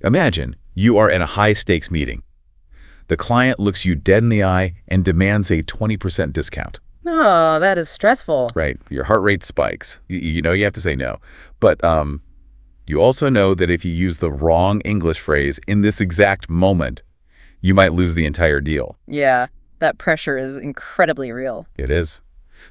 Imagine you are in a high-stakes meeting. The client looks you dead in the eye and demands a 20% discount. Oh, that is stressful. Right. Your heart rate spikes. You know you have to say no. But you also know that if you use the wrong English phrase in this exact moment, you might lose the entire deal. Yeah, that pressure is incredibly real. It is.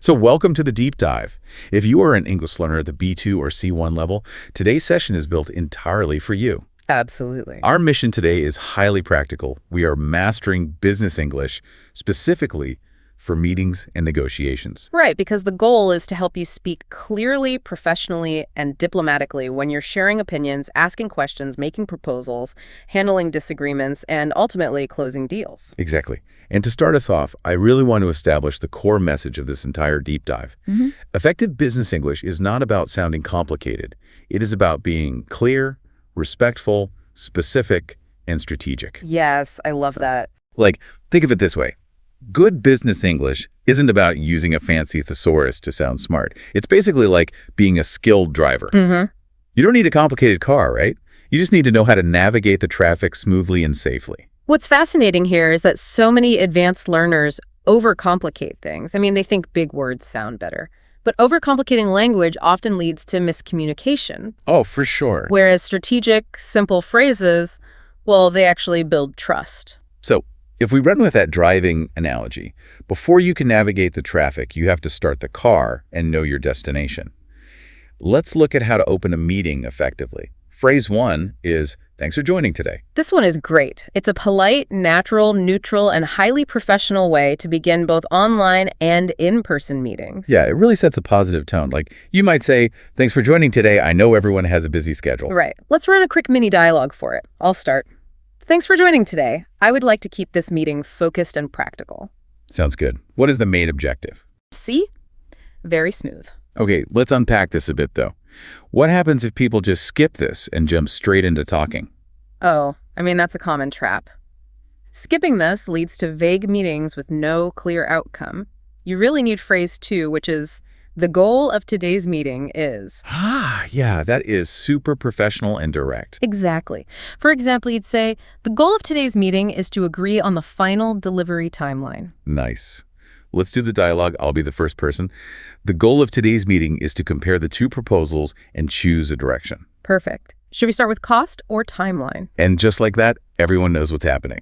So welcome to the deep dive. If you are an English learner at the B2 or C1 level, today's session is built entirely for you. Absolutely. Our mission today is highly practical. We are mastering business English, specifically for meetings and negotiations. Right, because the goal is to help you speak clearly, professionally, and diplomatically when you're sharing opinions, asking questions, making proposals, handling disagreements, and ultimately closing deals. Exactly. And to start us off, I really want to establish the core message of this entire deep dive. Effective business English is not about sounding complicated. It is about being clear, respectful, specific, and strategic. Yes, I love that. Like, think of it this way. Good business English isn't about using a fancy thesaurus to sound smart. It's basically like being a skilled driver. You don't need a complicated car, right? You just need to know how to navigate the traffic smoothly and safely. What's fascinating here is that so many advanced learners overcomplicate things. I mean, they think big words sound better. But overcomplicating language often leads to miscommunication. Oh, for sure. Whereas strategic, simple phrases, well, they actually build trust. So, if we run with that driving analogy, before you can navigate the traffic, you have to start the car and know your destination. Let's look at how to open a meeting effectively. Phrase 1 is, "Thanks for joining today." This one is great. It's a polite, natural, neutral, and highly professional way to begin both online and in-person meetings. Yeah, it really sets a positive tone. Like, you might say, "Thanks for joining today. I know everyone has a busy schedule." Right. Let's run a quick mini dialogue for it. I'll start. Thanks for joining today. I would like to keep this meeting focused and practical. Sounds good. What is the main objective? See? Very smooth. Okay, let's unpack this a bit, though. What happens if people just skip this and jump straight into talking? Oh, I mean, that's a common trap. Skipping this leads to vague meetings with no clear outcome. You really need phrase 2, which is, the goal of today's meeting is... Yeah, that is super professional and direct. Exactly. For example, you'd say, the goal of today's meeting is to agree on the final delivery timeline. Nice. Let's do the dialogue. I'll be the first person. The goal of today's meeting is to compare the two proposals and choose a direction. Perfect. Should we start with cost or timeline? And just like that, everyone knows what's happening.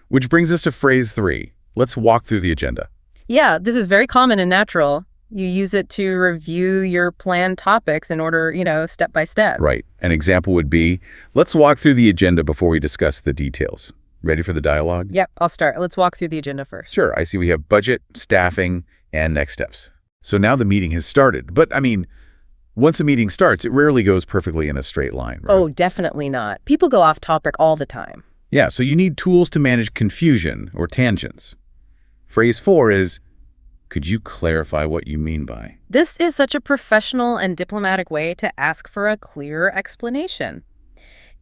Which brings us to phrase 3. Let's walk through the agenda. Yeah, this is very common and natural. You use it to review your planned topics in order, step by step. Right. An example would be, let's walk through the agenda before we discuss the details. Ready for the dialogue? Yep, I'll start. Let's walk through the agenda first. Sure. I see we have budget, staffing, and next steps. So now the meeting has started. But, once a meeting starts, it rarely goes perfectly in a straight line, right? Oh, definitely not. People go off topic all the time. Yeah, so you need tools to manage confusion or tangents. Phrase 4 is, could you clarify what you mean by? This is such a professional and diplomatic way to ask for a clearer explanation.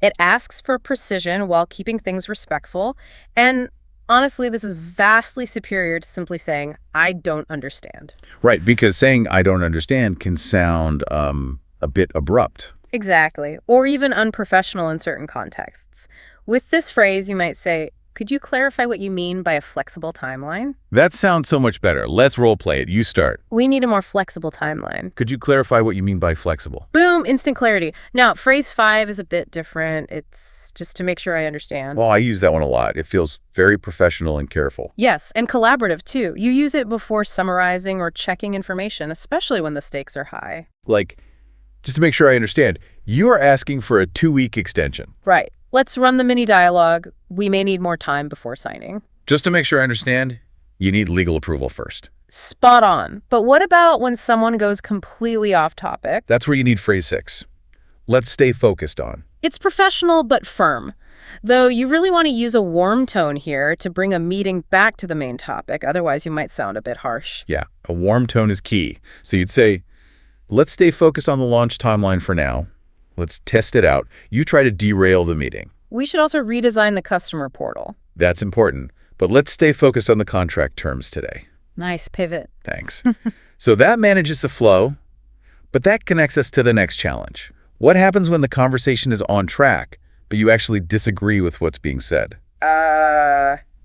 It asks for precision while keeping things respectful. And honestly, this is vastly superior to simply saying, I don't understand. Right, because saying I don't understand can sound a bit abrupt. Exactly, or even unprofessional in certain contexts. With this phrase, you might say, could you clarify what you mean by a flexible timeline? That sounds so much better. Let's role play it. You start. We need a more flexible timeline. Could you clarify what you mean by flexible? Boom, instant clarity. Now, phrase 5 is a bit different. It's just to make sure I understand. Well, I use that one a lot. It feels very professional and careful. Yes, and collaborative too. You use it before summarizing or checking information, especially when the stakes are high. Like, just to make sure I understand, you are asking for a 2-week extension. Right. Let's run the mini dialogue. We may need more time before signing. Just to make sure I understand, you need legal approval first. Spot on. But what about when someone goes completely off topic? That's where you need phrase 6. Let's stay focused on. It's professional but firm. Though you really want to use a warm tone here to bring a meeting back to the main topic. Otherwise, you might sound a bit harsh. Yeah, a warm tone is key. So you'd say, let's stay focused on the launch timeline for now. Let's test it out. You try to derail the meeting. We should also redesign the customer portal. That's important. But let's stay focused on the contract terms today. Nice pivot. Thanks. So that manages the flow, but that connects us to the next challenge. What happens when the conversation is on track, but you actually disagree with what's being said.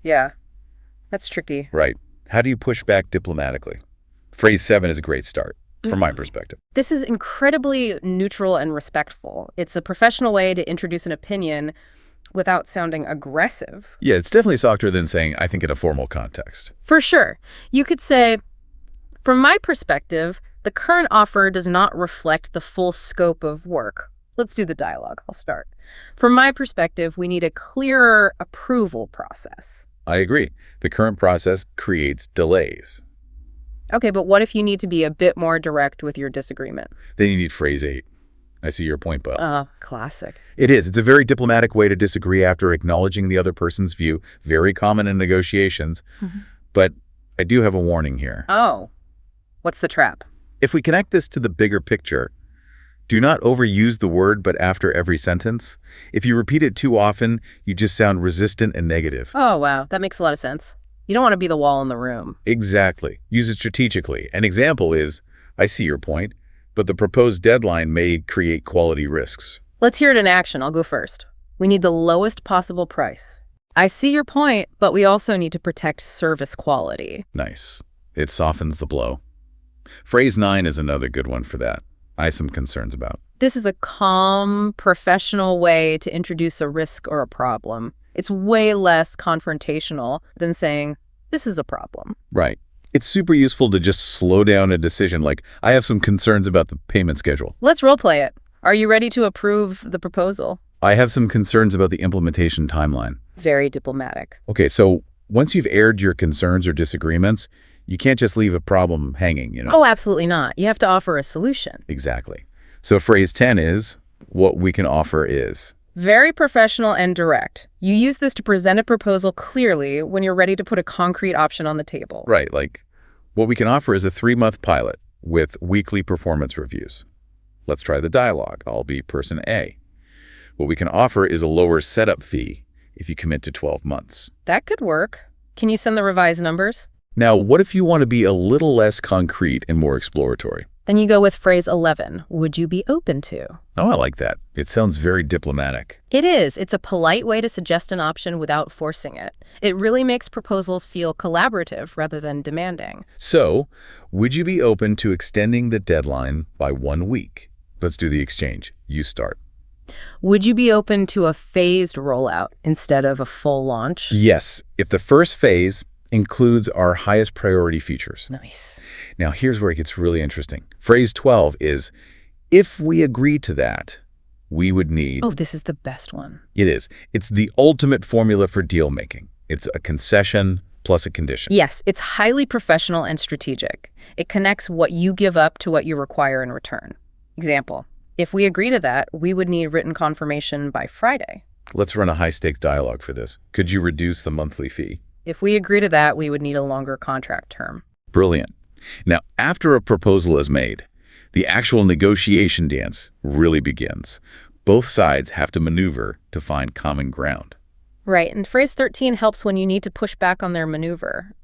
Yeah. That's tricky. Right. How do you push back diplomatically? Phrase 7 is a great start, from my perspective. This is incredibly neutral and respectful. It's a professional way to introduce an opinion without sounding aggressive. Yeah, it's definitely softer than saying, I think in a formal context. For sure. You could say, from my perspective, the current offer does not reflect the full scope of work. Let's do the dialogue. I'll start. From my perspective, we need a clearer approval process. I agree. The current process creates delays. Okay, but what if you need to be a bit more direct with your disagreement? Then you need phrase 8. I see your point, Bo. Classic. It is. It's a very diplomatic way to disagree after acknowledging the other person's view. Very common in negotiations. But I do have a warning here. Oh, what's the trap? If we connect this to the bigger picture, do not overuse the word but after every sentence. If you repeat it too often, you just sound resistant and negative. Oh, wow. That makes a lot of sense. You don't want to be the wall in the room. Exactly. Use it strategically. An example is, I see your point, but the proposed deadline may create quality risks. Let's hear it in action. I'll go first. We need the lowest possible price. I see your point, but we also need to protect service quality. Nice. It softens the blow. Phrase 9 is another good one for that. I have some concerns about. This is a calm, professional way to introduce a risk or a problem. It's way less confrontational than saying, this is a problem. Right. It's super useful to just slow down a decision like, I have some concerns about the payment schedule. Let's role play it. Are you ready to approve the proposal? I have some concerns about the implementation timeline. Very diplomatic. Okay, so once you've aired your concerns or disagreements, you can't just leave a problem hanging, you know? Oh, absolutely not. You have to offer a solution. Exactly. So phrase 10 is, what we can offer is. Very professional and direct. You use this to present a proposal clearly when you're ready to put a concrete option on the table. Right, like, what we can offer is a 3-month pilot with weekly performance reviews. Let's try the dialogue. I'll be person A. What we can offer is a lower setup fee if you commit to 12 months. That could work. Can you send the revised numbers? Now, what if you want to be a little less concrete and more exploratory? Then you go with phrase 11. Would you be open to? Oh, I like that. It sounds very diplomatic. It is. It's a polite way to suggest an option without forcing it. It really makes proposals feel collaborative rather than demanding. So, would you be open to extending the deadline by 1 week? Let's do the exchange. You start. Would you be open to a phased rollout instead of a full launch? Yes, if the first phase includes our highest priority features. Nice. Now, here's where it gets really interesting. Phrase 12 is, if we agree to that, we would need... Oh, this is the best one. It is. It's the ultimate formula for deal making. It's a concession plus a condition. Yes, it's highly professional and strategic. It connects what you give up to what you require in return. Example, if we agree to that, we would need written confirmation by Friday. Let's run a high-stakes dialogue for this. Could you reduce the monthly fee? If we agree to that, we would need a longer contract term. Brilliant. Now, after a proposal is made, the actual negotiation dance really begins. Both sides have to maneuver to find common ground. Right, and phrase 13 helps when you need to push back on their maneuver.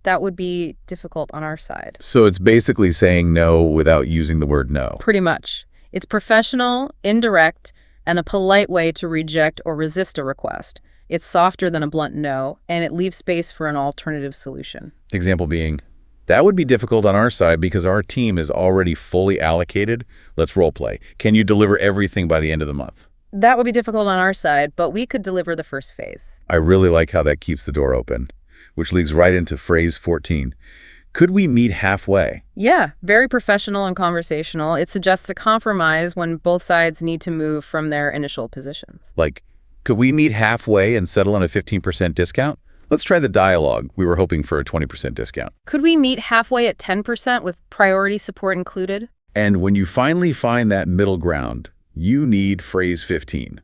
That would be difficult on our side. So it's basically saying no without using the word no. Pretty much. It's professional, indirect, and a polite way to reject or resist a request. It's softer than a blunt no, and it leaves space for an alternative solution. Example being, that would be difficult on our side because our team is already fully allocated. Let's role play. Can you deliver everything by the end of the month? That would be difficult on our side, but we could deliver the first phase. I really like how that keeps the door open, which leads right into phrase 14. Could we meet halfway? Yeah, very professional and conversational. It suggests a compromise when both sides need to move from their initial positions. Like, could we meet halfway and settle on a 15% discount? Let's try the dialogue. We were hoping for a 20% discount. Could we meet halfway at 10% with priority support included? And when you finally find that middle ground, you need phrase 15.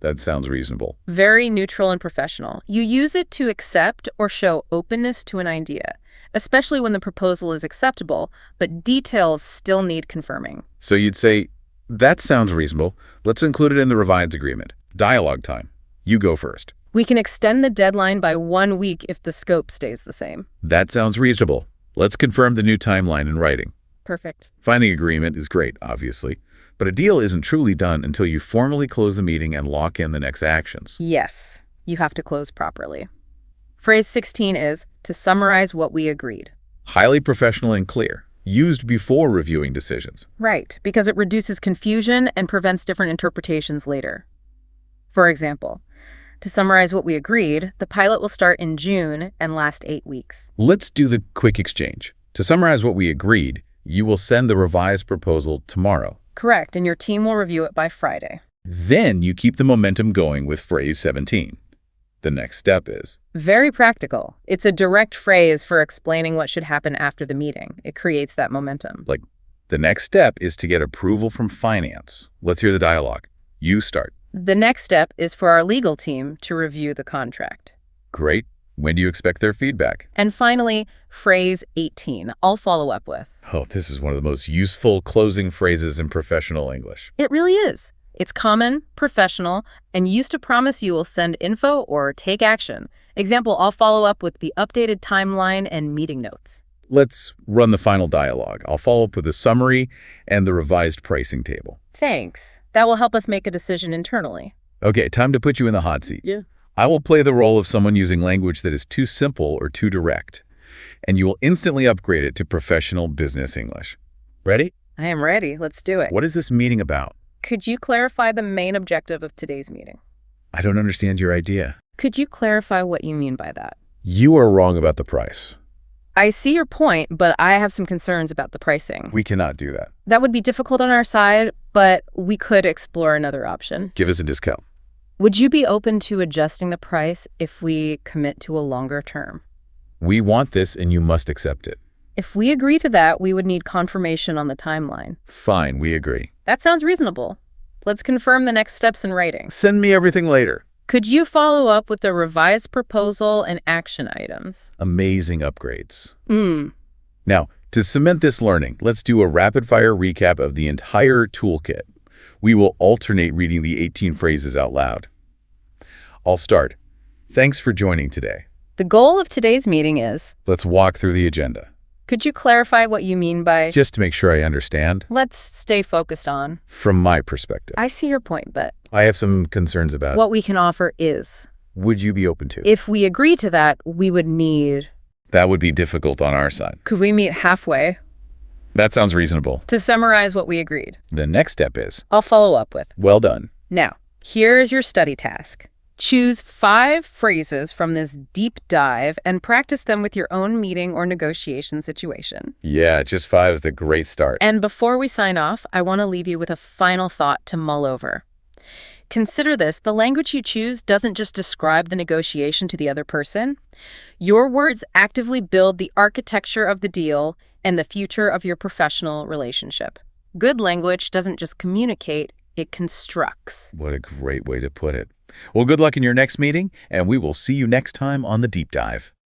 That sounds reasonable. Very neutral and professional. You use it to accept or show openness to an idea, especially when the proposal is acceptable, but details still need confirming. So you'd say, that sounds reasonable. Let's include it in the revised agreement. Dialogue time. You go first. We can extend the deadline by 1 week if the scope stays the same. That sounds reasonable. Let's confirm the new timeline in writing. Perfect. Finding agreement is great, obviously. But a deal isn't truly done until you formally close the meeting and lock in the next actions. Yes, you have to close properly. Phrase 16 is, to summarize what we agreed. Highly professional and clear, used before reviewing decisions. Right, because it reduces confusion and prevents different interpretations later. For example, to summarize what we agreed, the pilot will start in June and last 8 weeks. Let's do the quick exchange. To summarize what we agreed, you will send the revised proposal tomorrow. Correct, and your team will review it by Friday. Then you keep the momentum going with phrase 17. The next step is Very practical. It's a direct phrase for explaining what should happen after the meeting. It creates that momentum. the next step is to get approval from finance. Let's hear the dialogue. You start. The next step is for our legal team to review the contract. Great. When do you expect their feedback? And finally, phrase 18, I'll follow up with. Oh, this is one of the most useful closing phrases in professional English. It really is. It's common, professional, and used to promise you will send info or take action. Example, I'll follow up with the updated timeline and meeting notes. Let's run the final dialogue. I'll follow up with a summary and the revised pricing table. Thanks. That will help us make a decision internally. Okay, time to put you in the hot seat. Yeah. I will play the role of someone using language that is too simple or too direct, and you will instantly upgrade it to professional business English. Ready? I am ready. Let's do it. What is this meeting about? Could you clarify the main objective of today's meeting? I don't understand your idea. Could you clarify what you mean by that? You are wrong about the price. I see your point, but I have some concerns about the pricing. We cannot do that. That would be difficult on our side, but we could explore another option. Give us a discount. Would you be open to adjusting the price if we commit to a longer term? We want this and you must accept it. If we agree to that, we would need confirmation on the timeline. Fine, we agree. That sounds reasonable. Let's confirm the next steps in writing. Send me everything later. Could you follow up with the revised proposal and action items? Amazing upgrades. Now, to cement this learning, let's do a rapid-fire recap of the entire toolkit. We will alternate reading the 18 phrases out loud. I'll start. Thanks for joining today. The goal of today's meeting is... Let's walk through the agenda. Could you clarify what you mean by... Just to make sure I understand. Let's stay focused on... From my perspective. I see your point, but... I have some concerns about... What we can offer is... Would you be open to? If we agree to that, we would need... That would be difficult on our side. Could we meet halfway? That sounds reasonable. To summarize what we agreed. The next step is... I'll follow up with... Well done. Now, here's your study task. Choose 5 phrases from this deep dive and practice them with your own meeting or negotiation situation. Yeah, just 5 is a great start. And before we sign off, I want to leave you with a final thought to mull over. Consider this, the language you choose doesn't just describe the negotiation to the other person. Your words actively build the architecture of the deal and the future of your professional relationship. Good language doesn't just communicate, it constructs. What a great way to put it. Well, good luck in your next meeting, and we will see you next time on The Deep Dive.